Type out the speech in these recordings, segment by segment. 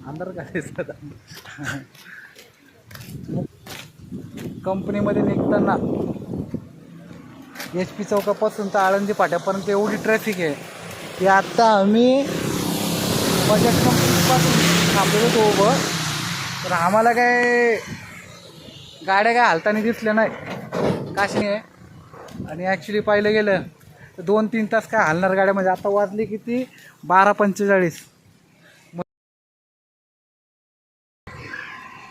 अंधार का दिसत. कंपनीमध्ये निघताना एच पी चौकापासून तर आळंदी फाट्यापर्यंत एवढी ट्रॅफिक आहे की आत्ता आम्ही बजाज कंपनीपासून थांबलेलो होतो उभं. तर आम्हाला काय गाड्या काय हालताना दिसल्या नाही काशनी आहे. आणि ॲक्च्युली पाहिलं गेलं तर 2-3 तास काय हालणार गाड्या. म्हणजे आता वाजली किती 12:45.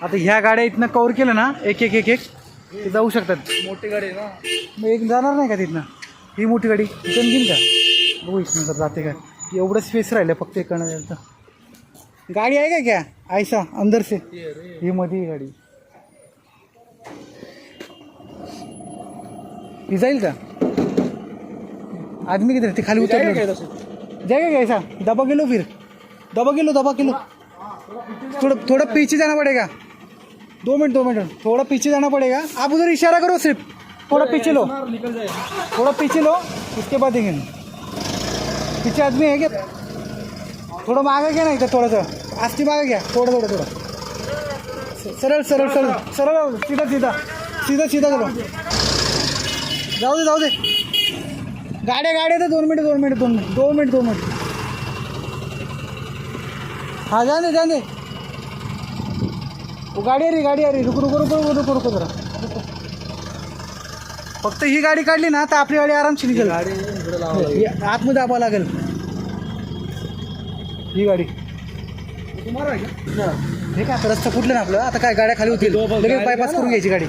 आता ह्या गाड्या इथनं कवर केलं ना एक एक एक एक ते जाऊ शकतात. मोठी गाडी ना मग एक जाणार नाही का तिथनं. ही मोठी गाडी इथून घेईन का बघू इथनं तर जाते का. एवढं स्पेस राहिलं फक्त इकडनं. गाडी आहे का क्या ऐसा अंदर से ही मध्ये गाडी ही जाईल का. आदमी किधर ते खाली उतर जाएगा क्या ऐसा. दबा किलो फिर दबा किलो थोड़ा पीछे जाना पड़ेगा. 2 मिनट थोड़ा पीछे जाना पड़ेगा. आप उधर इशारा करो सिर्फ. थोड़ा पीछे लो थोड़ा पीछे लो उसके बाद देखेंगे. पीछे आदमी है क्या. थोड़ा मागे क्या ना इधर थोड़ा सा आस्ती मागे क्या थोड़ा सरळ सीधा चलो. जाऊ दे गाड्या तर 2 मिनट. हाँ जाने वो गाडी आ रही रुको जरा. फक्त ही गाडी काढली ना तर आपली गाडी आरामशी निघेल. आतमध्ये दाबावं लागेल ही गाडी. हे काय आता रस्ता फुटलं ना आपलं. आता काय गाड्या खाली होतील लगेच बायपास करून घ्यायची गाडी.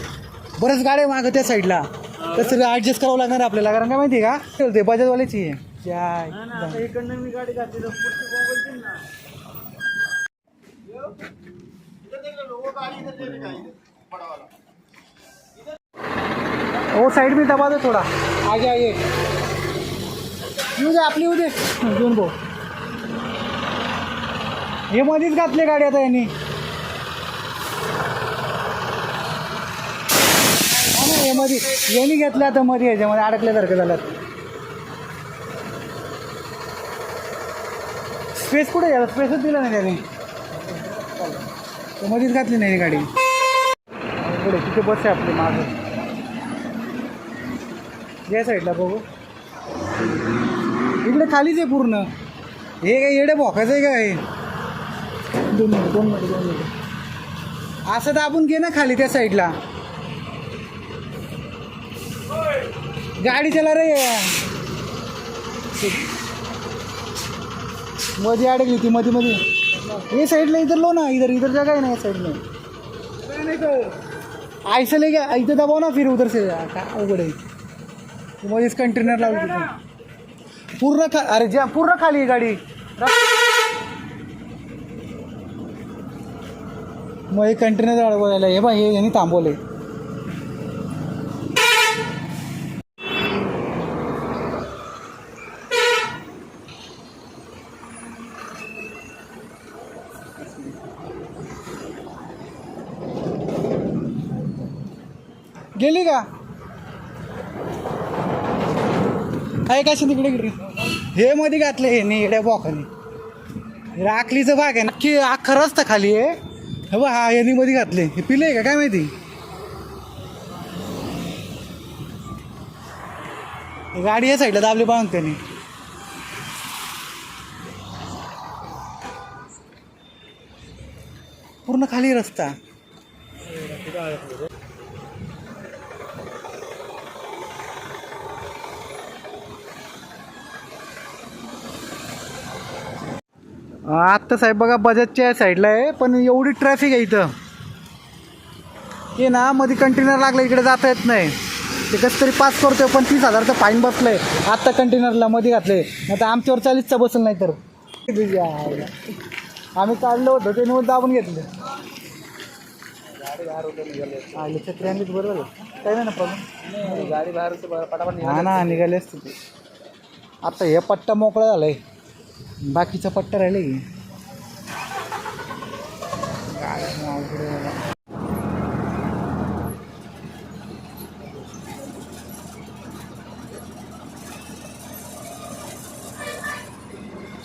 बरंच गाड्या मागं त्या साईडला तसं ॲडजस्ट करावं लागणार आपल्याला. कारण काय माहिती आहे का ते बजाजवाल्याची आहे. इकडनं मी गाडी घातली वो साइड में दबा दो थोड़ा आगे येऊ दे आपली येऊ दे घेऊन भाऊ. हे मध्येच घातले गाडी आता यांनी. हे मध्ये यांनी घेतलं आता मध्ये ह्याच्यामध्ये अडकल्यासारखं झालं. स्पेस कुठे झाला स्पेसच दिला नाही त्याने. मध्येच घातली नाही गाडी. पुढे तिथे बस आहे आपली मागं या साईडला बघू. इकडे खालीच आहे पूर्ण. हे काय येडे भोकायचं आहे काय. 2 मिनिट असं दाबून घे ना खाली त्या साईडला. गाडी चला रे. मध्ये अडकली ती मध्ये. ये साइडला इधर लो ना इधर जगह है ना साइड में. ऐसा ले गया इधर दबाओ ना फिर उधर से उघड आहे. मध्येच कंटेनर लावली पूर्ण अरे पूर्ण खाली आहे गाडी. मग हे कंटेनर अडवायला हे बा हे यांनी थांबवले. गेली का काय कशी तिकडे हे मध्ये घातले हे निड्या बॉकाने. राखलीचं भाग आहे नक्की अख्खा रस्ता खाली आहे. हे बा हा यांनी मध्ये घातले. हे पिले का काय माहिती. गाडी या साईडला दाबली पाहून त्यांनी. पूर्ण खाली रस्ता. आत्ता साहेब बघा बजाजच्या साईडला आहे पण एवढी ट्रॅफिक आहे इथं की ना मध्ये कंटेनर लागलं इकडे जाता येत नाही. ते कसं तरी पास करतोय पण 30,000चं फाईन बसलंय आत्ता कंटेनरला मध्ये घातले. आता आमच्यावर 40चा बसल नाही तर आम्ही काढलं होतं ते निवड दाबून घेतलं. आले छत्र्यांनीच बरोबर काही नाही ना प्रॉब्लेम. गाडी बाहेर पटापट हा ना निघाले असते ते. आता हे पट्टा मोकळा झालाय बाकीचा पट्टा राहिले की गाड्या